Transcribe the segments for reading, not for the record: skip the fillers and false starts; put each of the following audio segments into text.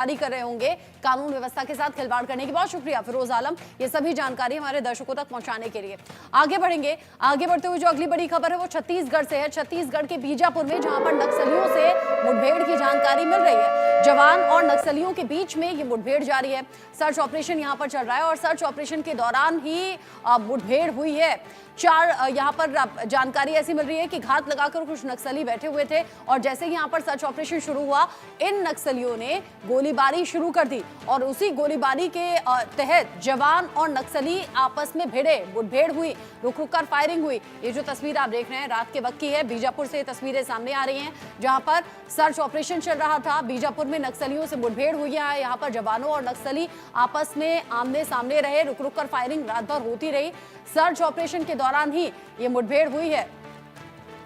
जारी कर रहे होंगे कानून व्यवस्था के साथ खिलवाड़ करने की। बहुत शुक्रिया फिरोज आलम ये सभी जानकारी हमारे दर्शकों तक पहुंचाने के लिए। आगे बढ़ेंगे, आगे बढ़ते हुए जो अगली बड़ी खबर है वो छत्तीसगढ़ से है। छत्तीसगढ़ के बीजापुर में जहां पर नक्सलियों से मुठभेड़ की जानकारी मिल रही है। जवान और नक्सलियों के बीच में ये मुठभेड़ जारी है। सर्च ऑपरेशन यहां पर चल रहा है और सर्च ऑपरेशन के दौरान ही मुठभेड़ हुई है। यहां पर जानकारी ऐसी मिल रही है कि घात लगाकर कुछ नक्सली बैठे हुए थे और जैसे ही यहां पर सर्च ऑपरेशन शुरू हुआ, इन नक्सलियों ने गोलीबारी शुरू कर दी और उसी गोलीबारी के तहत जवान और नक्सली आपस में भिड़े, मुठभेड़ हुई, रुक रुक कर फायरिंग हुई। ये जो तस्वीर आप देख रहे हैं रात के वक्त की है। बीजापुर से तस्वीरें सामने आ रही हैं जहां पर सर्च ऑपरेशन चल रहा था। बीजापुर में नक्सलियों से मुठभेड़ हुई है। यहाँ पर जवानों और नक्सली आपस में आमने सामने रहे, रुक रुक कर फायरिंग रात भर होती रही। सर्च ऑपरेशन के दौरान ही ये मुठभेड़ हुई है।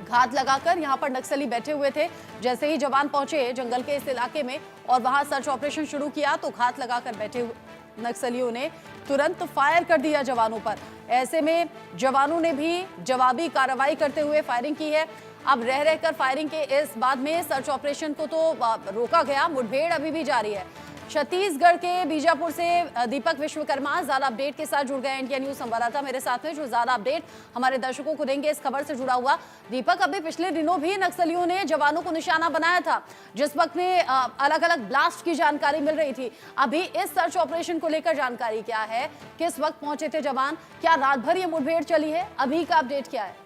घात लगाकर यहाँ पर नक्सली बैठे हुए थे। जैसे ही जवान पहुंचे जंगल के इस इलाके में और वहां सर्च ऑपरेशन शुरू किया तो घात लगाकर बैठे हुए नक्सलियों ने तुरंत फायर कर दिया जवानों पर। ऐसे में जवानों ने भी जवाबी कार्रवाई करते हुए फायरिंग की है। अब रह रहकर फायरिंग के इस बाद में सर्च ऑपरेशन को तो रोका गया, मुठभेड़ अभी भी जारी है। छत्तीसगढ़ के बीजापुर से दीपक विश्वकर्मा ज्यादा अपडेट के साथ जुड़ गए इंडिया न्यूज संवाददाता मेरे साथ में, जो ज्यादा अपडेट हमारे दर्शकों को देंगे इस खबर से जुड़ा हुआ। दीपक, अभी पिछले दिनों भी नक्सलियों ने जवानों को निशाना बनाया था, जिस वक्त में अलग अलग ब्लास्ट की जानकारी मिल रही थी। अभी इस सर्च ऑपरेशन को लेकर जानकारी क्या है, किस वक्त पहुंचे थे जवान, क्या रात भर ये मुठभेड़ चली है, अभी का अपडेट क्या है?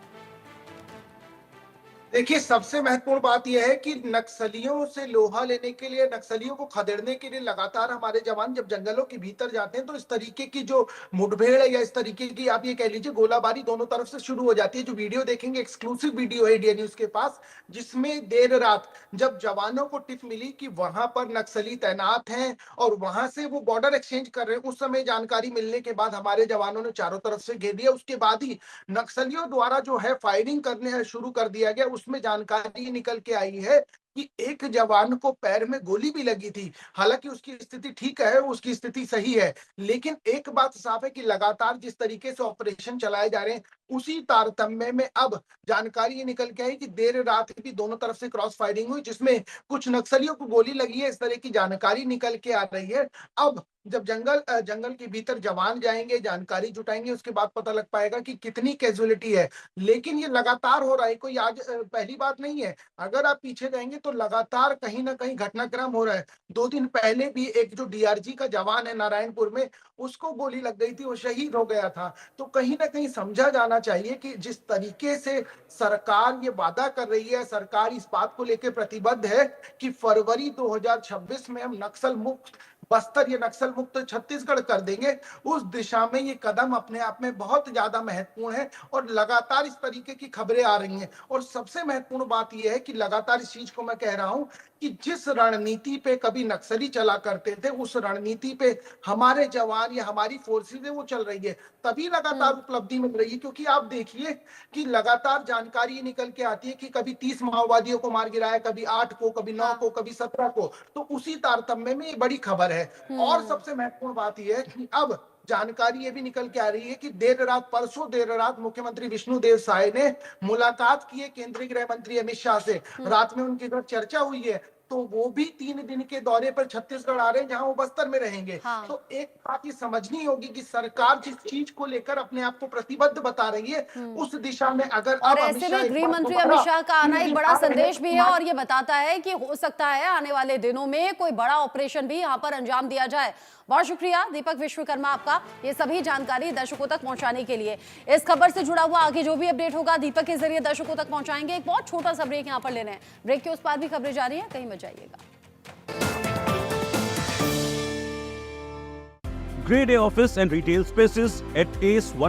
देखिए, सबसे महत्वपूर्ण बात यह है कि नक्सलियों से लोहा लेने के लिए, नक्सलियों को खदेड़ने के लिए लगातार हमारे जवान जब जंगलों के भीतर जाते हैं तो इस तरीके की जो मुठभेड़ है या इस तरीके की आप ये कह लीजिए गोलाबारी दोनों तरफ से शुरू हो जाती है। जो वीडियो देखेंगे एक्सक्लूसिव वीडियो है इंडिया न्यूज के पास, जिसमें देर रात जब जवानों को टिप मिली कि वहां पर नक्सली तैनात हैं और वहां से वो बॉर्डर एक्सचेंज कर रहे हैं, उस समय जानकारी मिलने के बाद हमारे जवानों ने चारों तरफ से घेर लिया। उसके बाद ही नक्सलियों द्वारा जो है फायरिंग करने शुरू कर दिया गया। उसमें जानकारी निकल के आई है कि एक जवान को पैर में गोली भी लगी थी। हालांकि उसकी स्थिति ठीक है, उसकी स्थिति सही है, लेकिन एक बात साफ है कि लगातार जिस तरीके से ऑपरेशन चलाए जा रहे हैं उसी तारतम्य में अब जानकारी ये निकल के आई कि देर रात भी दोनों तरफ से क्रॉस फायरिंग हुई, जिसमें कुछ नक्सलियों को गोली लगी है। इस तरह की जानकारी निकल के आ रही है। अब जब जंगल के भीतर जवान जाएंगे, जानकारी जुटाएंगे, उसके बाद पता लग पाएगा कि कितनी कैजुअलिटी है। लेकिन ये लगातार हो रहा है, कोई आज पहली बात नहीं है। अगर आप पीछे जाएंगे तो लगातार कहीं ना कहीं घटनाक्रम हो रहा है। 2 दिन पहले भी एक जो डीआरजी का जवान है नारायणपुर में, उसको गोली लग गई थी, वो शहीद हो गया था। तो कहीं ना कहीं समझा जाना चाहिए कि जिस तरीके से सरकार ये वादा कर रही है, सरकार इस बात को लेकर प्रतिबद्ध है कि फरवरी 2026 में हम नक्सल मुक्त बस्तर या नक्सल मुक्त छत्तीसगढ़ कर देंगे, उस दिशा में ये कदम अपने आप में बहुत ज्यादा महत्वपूर्ण है। और लगातार इस तरीके की खबरें आ रही हैं और सबसे महत्वपूर्ण बात यह है कि लगातार इस चीज को मैं कह रहा हूं कि जिस रणनीति पे कभी नक्सली चला करते थे, उस रणनीति पे हमारे जवान या हमारी फोर्सेज है वो चल रही है। तभी लगातार उपलब्धि मिल रही है, क्योंकि आप देखिए कि लगातार जानकारी निकल के आती है कि कभी 30 माओवादियों को मार गिराया, कभी 8 को, कभी 9 को, कभी 17 को। तो उसी तारतम्य में ये बड़ी खबर है। और सबसे महत्वपूर्ण बात यह है कि अब जानकारी ये भी निकल के आ रही है कि परसों देर रात मुख्यमंत्री विष्णुदेव साय ने मुलाकात की है केंद्रीय गृह मंत्री अमित शाह से। रात में उनके घर चर्चा हुई है, तो वो भी 3 दिन के दौरे पर छत्तीसगढ़ आ रहे हैं, जहां वो बस्तर में रहेंगे। हाँ। तो एक बात ये समझनी होगी कि सरकार जिस चीज को लेकर अपने आप को प्रतिबद्ध बता रही है, उस दिशा में अगर और ऐसे में गृह मंत्री अमित शाह का आना एक बड़ा संदेश भी है और ये बताता है कि हो सकता है आने वाले दिनों में कोई बड़ा ऑपरेशन भी यहाँ पर अंजाम दिया जाए। बहुत शुक्रिया दीपक विश्वकर्मा आपका ये सभी जानकारी दर्शकों तक पहुंचाने के लिए। इस खबर से जुड़ा हुआ आगे जो भी अपडेट होगा दीपक के जरिए दर्शकों तक पहुंचाएंगे। एक बहुत छोटा सा ब्रेक यहाँ पर लेने हैं, ब्रेक के उस पार भी खबरें जारी हैं, कहीं मत जाइएगा। Grade A office and retail spaces at ACE 1